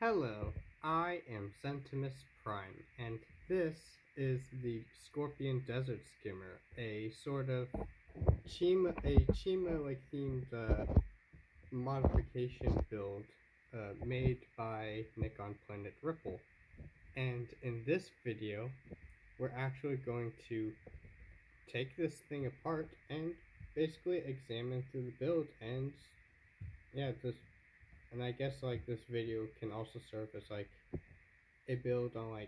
Hello, I am Centimus Prime, and this is the Scorpion Desert Skimmer, a sort of Chima-like themed modification build made by Nick on Planet Ripple. And in this video, we're actually going to take this thing apart and basically examine through the build and yeah, I guess this video can also serve as a build on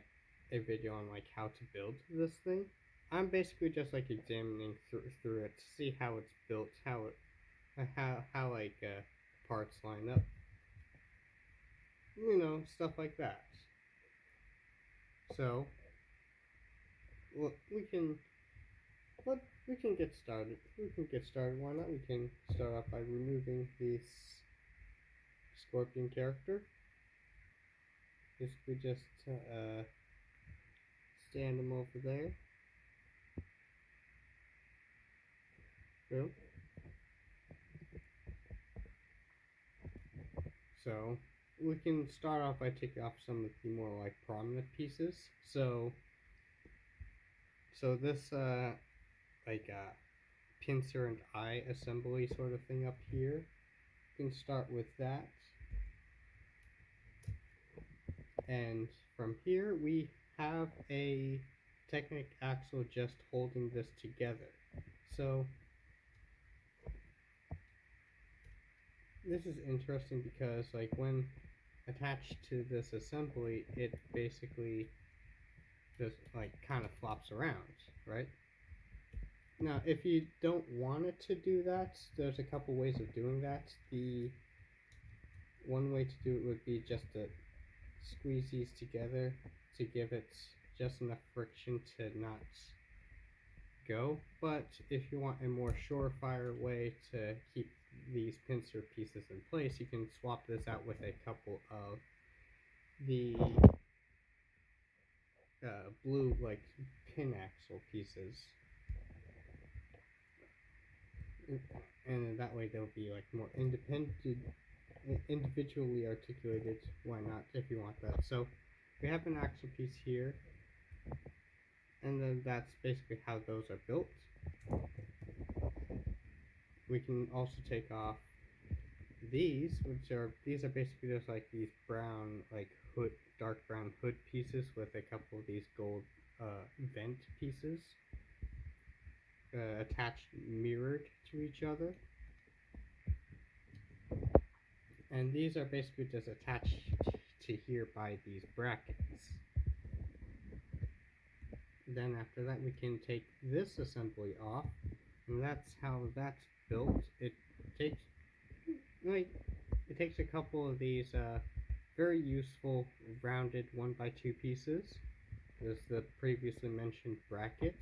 a video on how to build this thing. I'm basically just examining through it to see how it's built, how parts line up, stuff like that. So, well, we can get started. Why not? We can start off by removing this Scorpion character. Basically, just stand him over there. Boom. So we can start off by taking off some of the more prominent pieces. So this pincer and eye assembly sort of thing up here. We can start with that. And from here we have a Technic axle just holding this together. So this is interesting because when attached to this assembly, it basically just kind of flops around, right? Now, if you don't want it to do that, there's a couple ways of doing that. The one way to do it would be just to squeeze these together to give it just enough friction to not go. But if you want a more surefire way to keep these pincer pieces in place, you can swap this out with a couple of the blue pin axle pieces, and that way they'll be more individually articulated. Why not, if you want that? So we have an axle piece here, and then that's basically how those are built. We can also take off these, these are basically just these brown hood, dark brown hood pieces with a couple of these gold vent pieces attached, mirrored to each other. And these are basically just attached to here by these brackets. Then after that we can take this assembly off, and that's how that's built. It takes a couple of these very useful rounded 1x2 pieces. There's the previously mentioned bracket,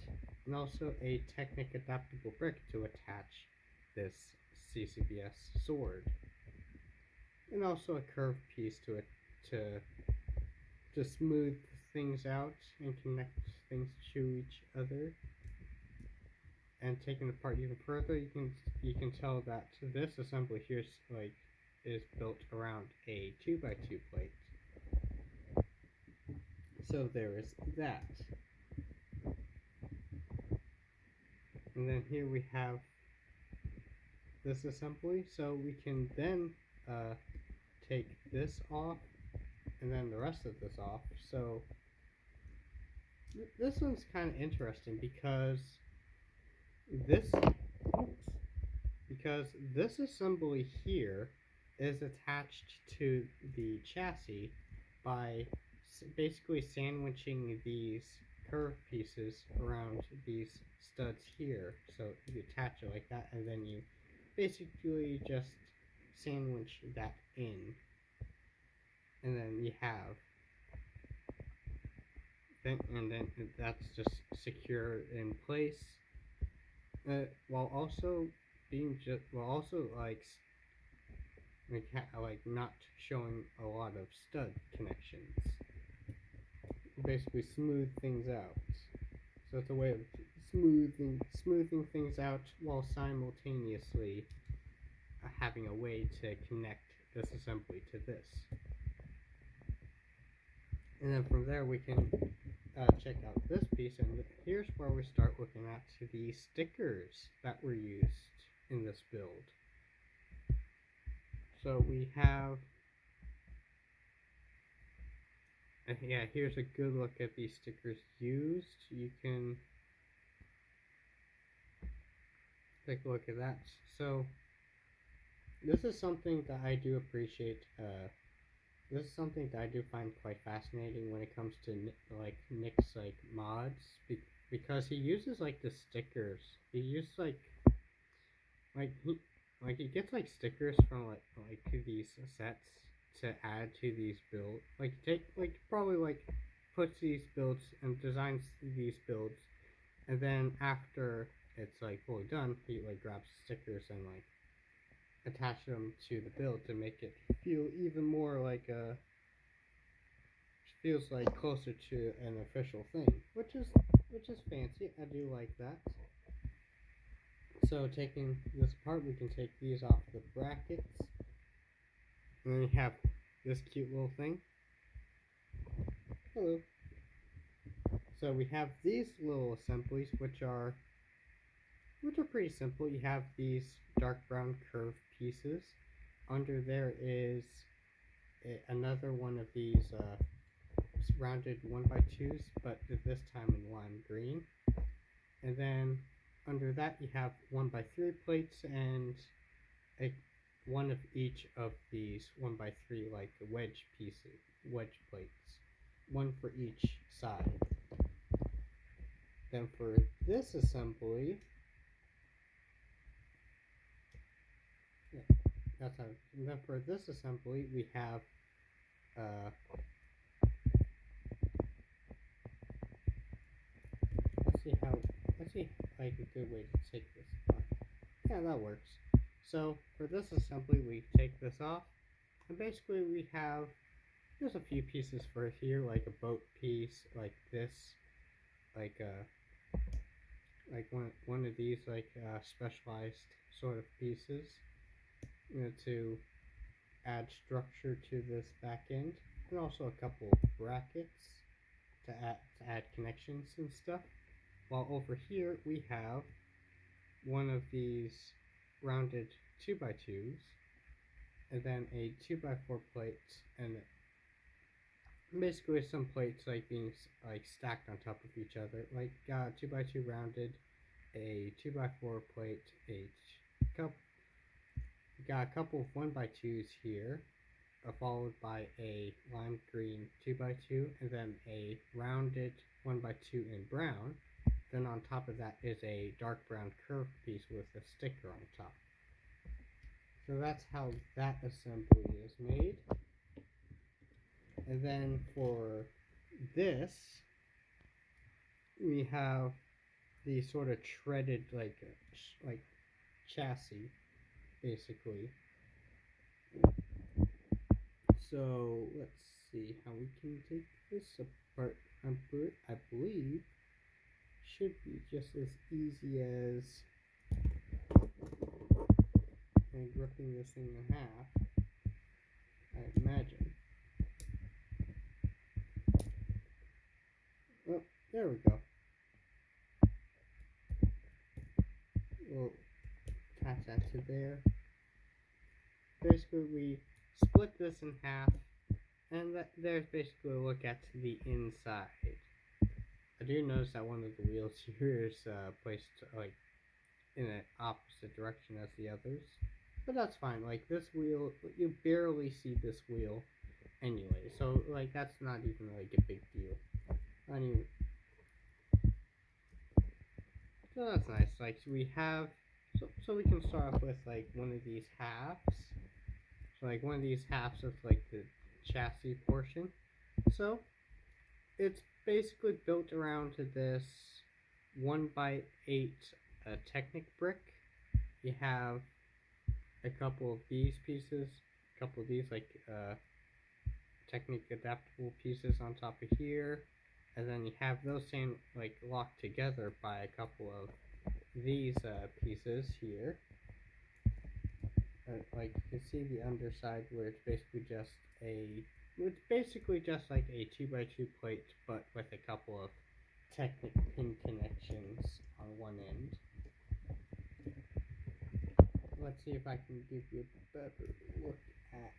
and also a Technic adaptable brick to attach this CCBS sword, and also a curved piece to it to smooth things out and connect things to each other. And taking it apart even further, you can tell that this assembly here is built around a 2x2 plate. So there is that. And then here we have this assembly. So we can then take this off, and then the rest of this off. So this one's kind of interesting because this assembly here is attached to the chassis by basically sandwiching these curved pieces around these studs here. So you attach it like that, and then you basically just sandwich that in, and then you have then that's just secure in place, while also not showing a lot of stud connections. Basically smooth things out. So it's a way of smoothing things out while simultaneously having a way to connect this assembly to this. And then from there we can check out this piece, and here's where we start looking at the stickers that were used in this build. So we have, yeah, here's a good look at these stickers used. You can take a look at that. So this is something that I do appreciate. This is something that I do find quite fascinating when it comes to like Nick's like mods, because he uses like the stickers. He uses like he gets like stickers from like these sets to add to these builds. Like take like probably like puts these builds and designs these builds, and then after it's like fully done, he like grabs stickers and like attach them to the build to make it feel even more like a feels like closer to an official thing, which is fancy. I do like that. So taking this apart, we can take these off the brackets, and then we have this cute little thing. Hello. So we have these little assemblies, which are pretty simple. You have these dark brown curved pieces. Under there is another one of these rounded 1x2s, but this time in lime green. And then under that you have 1x3 plates and one of each of these 1x3 like wedge plates, one for each side. Then for this assembly, and then for this assembly we have let's see like a good way to take this apart. Yeah, that works. So for this assembly we take this off, and basically we have there's a few pieces for here, like a boat piece like this, like one of these like specialized sort of pieces, to add structure to this back end, and also a couple of brackets to add connections and stuff. While over here we have one of these rounded 2x2s, and then a 2x4 plate, and basically some plates like being like stacked on top of each other, like 2x2 rounded, a 2x4 plate, got a couple of 1x2s here, followed by a lime green 2x2, and then a rounded 1x2 in brown. Then on top of that is a dark brown curved piece with a sticker on top. So that's how that assembly is made. And then for this, we have the sort of treaded like chassis, basically. So let's see how we can take this apart. I believe should be just as easy as ripping this thing in half, I imagine. Oh, there we go. We'll attach that to there. Basically, we split this in half, and there's basically a look at the inside. I do notice that one of the wheels here is placed like in an opposite direction as the others, but that's fine. Like this wheel, you barely see this wheel anyway, so like that's not even like a big deal. Anyway, so that's nice. Like we have, so we can start off with like one of these halves. So like one of these halves of like the chassis portion. So it's basically built around to this 1x8 Technic brick. You have a couple of these pieces, a couple of these like Technic adaptable pieces on top of here, and then you have those same like locked together by a couple of these pieces here. Like you can see the underside where it's basically just a it's basically just like a 2x2 plate, but with a couple of Technic pin connections on one end. Let's see if I can give you a better look at.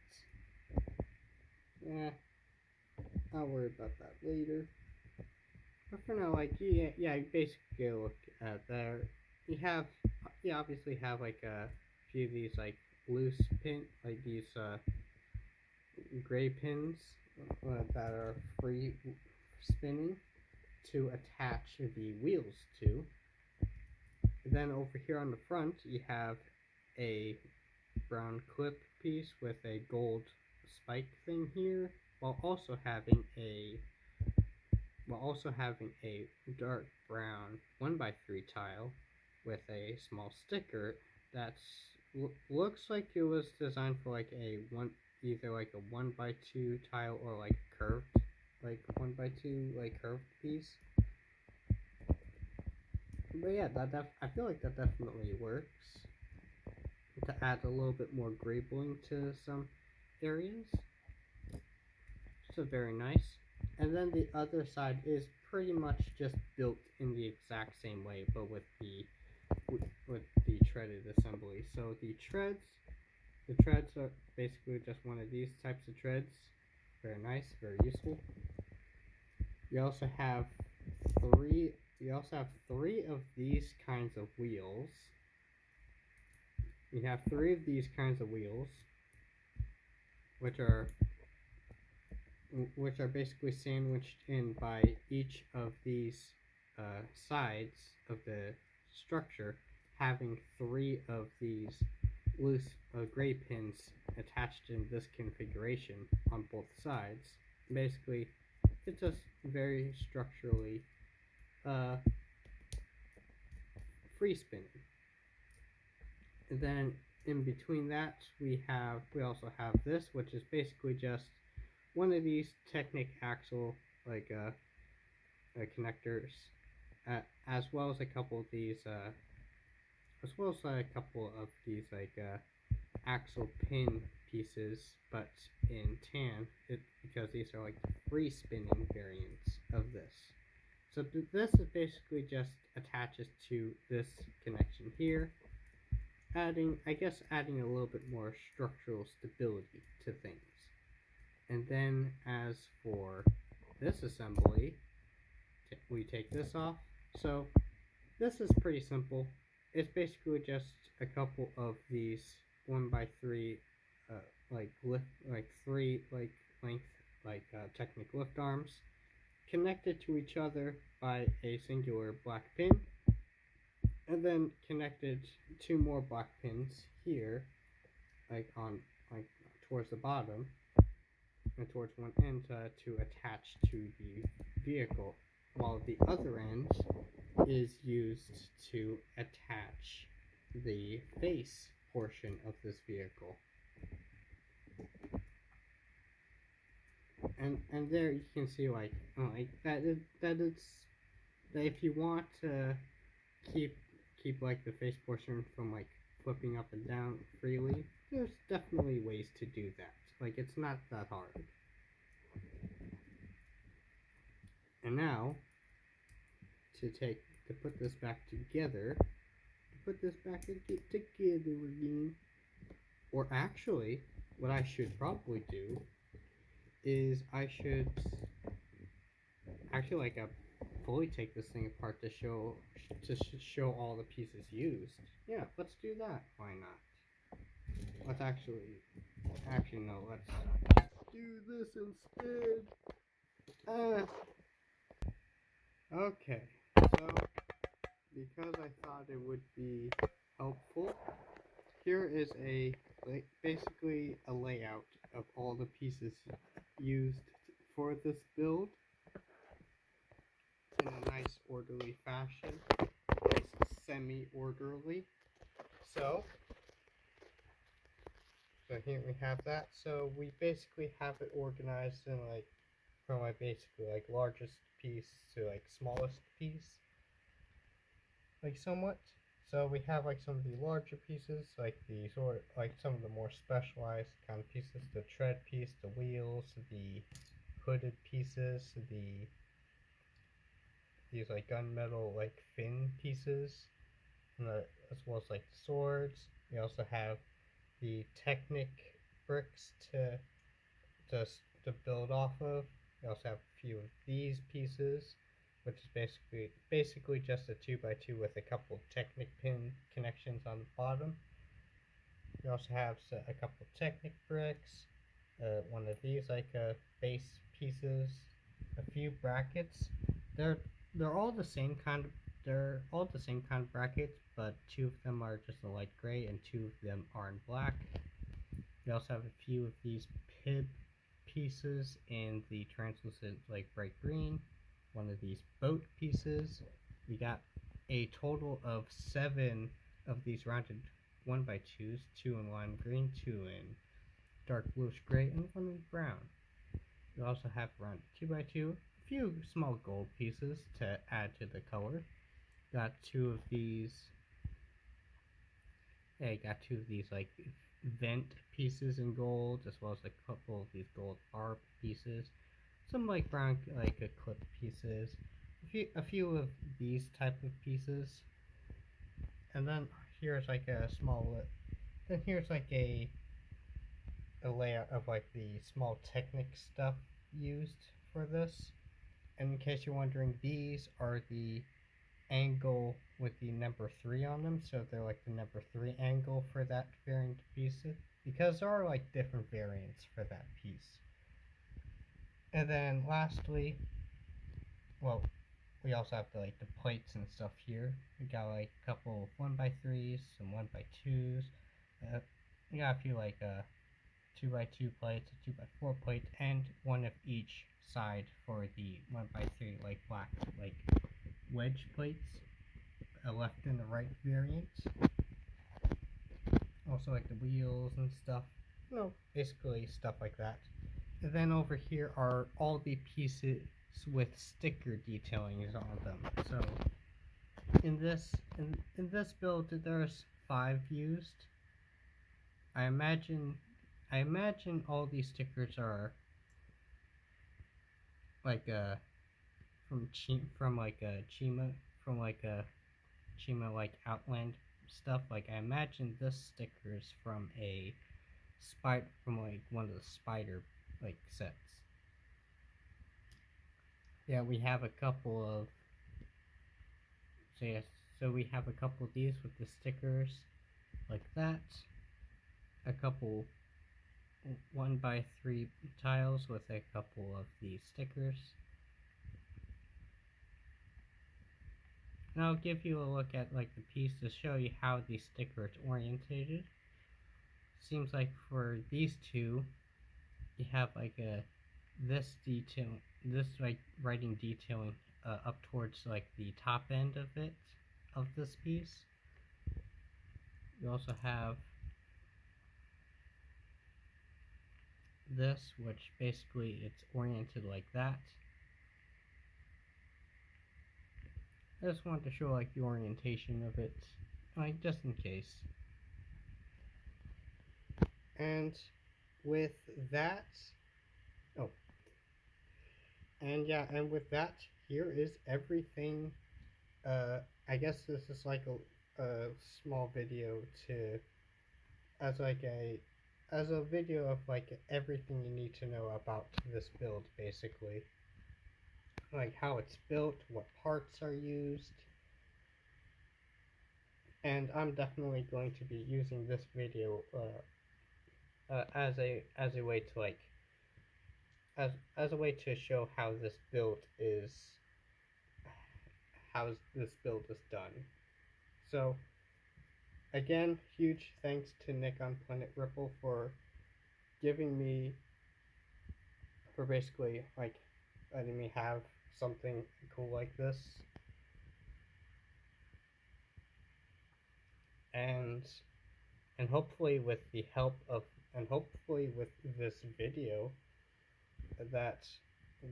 Yeah, I'll worry about that later. But for now, like yeah, you basically look at there. You obviously have like a few of these like loose pin, like these gray pins that are free spinning to attach the wheels to. And then over here on the front, you have a brown clip piece with a gold spike thing here, while also having a dark brown 1x3 tile with a small sticker that's looks like it was designed for like either like a 1x2 tile or like curved, like 1x2 like curved piece. But yeah, I feel like that definitely works to add a little bit more gray bling to some areas. So very nice. And then the other side is pretty much just built in the exact same way, but with the treaded assembly. So the treads are basically just one of these types of treads. Very nice, very useful. You also have three of these kinds of wheels. You have three of these kinds of wheels, which are basically sandwiched in by each of these sides of the structure, having three of these loose gray pins attached in this configuration on both sides. Basically, it's just very structurally free spinning. And then in between that, we also have this, which is basically just one of these Technic axle like connectors, as well as a couple of these like axle pin pieces, but in tan, because these are like free spinning variants of this. So this is basically just attaches to this connection here, adding a little bit more structural stability to things. And then as for this assembly, we take this off. So this is pretty simple. It's basically just a couple of these 1x3 three length Technic lift arms connected to each other by a singular black pin, and then connected two more black pins here, towards the bottom and towards one end to attach to the vehicle, while the other end is used to attach the face portion of this vehicle. And there you can see that if you want to keep like the face portion from like flipping up and down freely, there's definitely ways to do that. Like, it's not that hard. And now to put this back together again. Or actually, what I should probably do is I should actually fully take this thing apart to show all the pieces used. Yeah, let's do that. Why not? Let's actually no, let's do this instead. Okay, so because I thought it would be helpful, here is basically a layout of all the pieces used for this build in a nice orderly fashion. Nice semi-orderly. So here we have that. So we basically have it organized in from basically largest piece to smallest piece, somewhat. So we have like some of the larger pieces, like the like some of the more specialized kind of pieces, the tread piece, the wheels, the hooded pieces, these like gunmetal like fin pieces, and as well as like swords. We also have the Technic bricks to to build off of. We also have a few of these pieces, which is basically just a 2x2 with a couple of Technic pin connections on the bottom. We also have a couple of Technic bricks, one of these like base pieces, a few brackets. They're they're all the same kind of they're all the same kind of brackets, but two of them are just a light gray and two of them are in black. We also have a few of these pib pieces in the translucent like bright green, one of these boat pieces. We got a total of 7 of these rounded 1x2s, 2 in lime green, 2 in dark bluish gray, and 1 in brown. We also have around 2x2, a few small gold pieces to add to the color. Got 2 of these. Yeah, got 2 of these like vent pieces in gold, as well as a couple of these gold barb pieces. Some like brown like clip pieces. A few of these type of pieces. And then here's like a small. Then here's like a layout of like the small Technic stuff used for this. And in case you're wondering, these are the angle with the number 3 on them, so they're like the number 3 angle for that variant piece, because there are like different variants for that piece. And then lastly, well, we also have the plates and stuff here. We got like a couple of 1x3s, some 1x2s. We got a few like 2x2 plates, a 2x4 plate, and one of each side for the 1x3 like black like wedge plates, a left and a right variant. Also like the wheels and stuff, basically stuff like that. And then over here are all the pieces with sticker detailing on them. So in this build there's 5 used. I imagine all these stickers are like from Chima like Outland stuff. Like I imagine this sticker is from like one of the spider like sets. Yeah, we have a couple of so we have a couple of these with the stickers like that. A couple 1x3 tiles with a couple of these stickers. And I'll give you a look at like the piece to show you how the sticker is orientated. Seems like for these two, you have like this like writing detailing up towards like the top end of this piece. You also have this, which basically it's oriented like that. I just wanted to show like the orientation of it, like just in case. And with that, and with that, here is everything. I guess this is like a small video as a video of like everything you need to know about this build, basically. Like how it's built, what parts are used, and I'm definitely going to be using this video as a way to like as a way to show how this build is done. So again, huge thanks to Nick on Planet Ripple for basically like letting me have something cool like this. And hopefully with this video that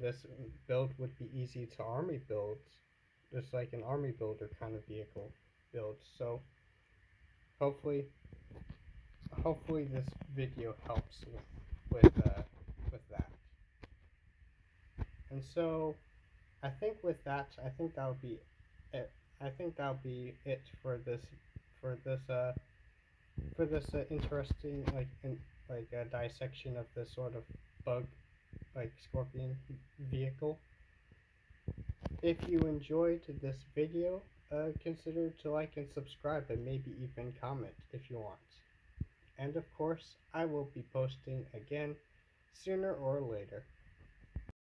this build would be easy to army build, just like an army builder kind of vehicle. builds. So hopefully this video helps with that. And so I think that'll be it. I think that'll be it for this uh interesting dissection of this sort of bug like scorpion vehicle. If you enjoyed this video, consider to like and subscribe and maybe even comment if you want. And of course, I will be posting again sooner or later.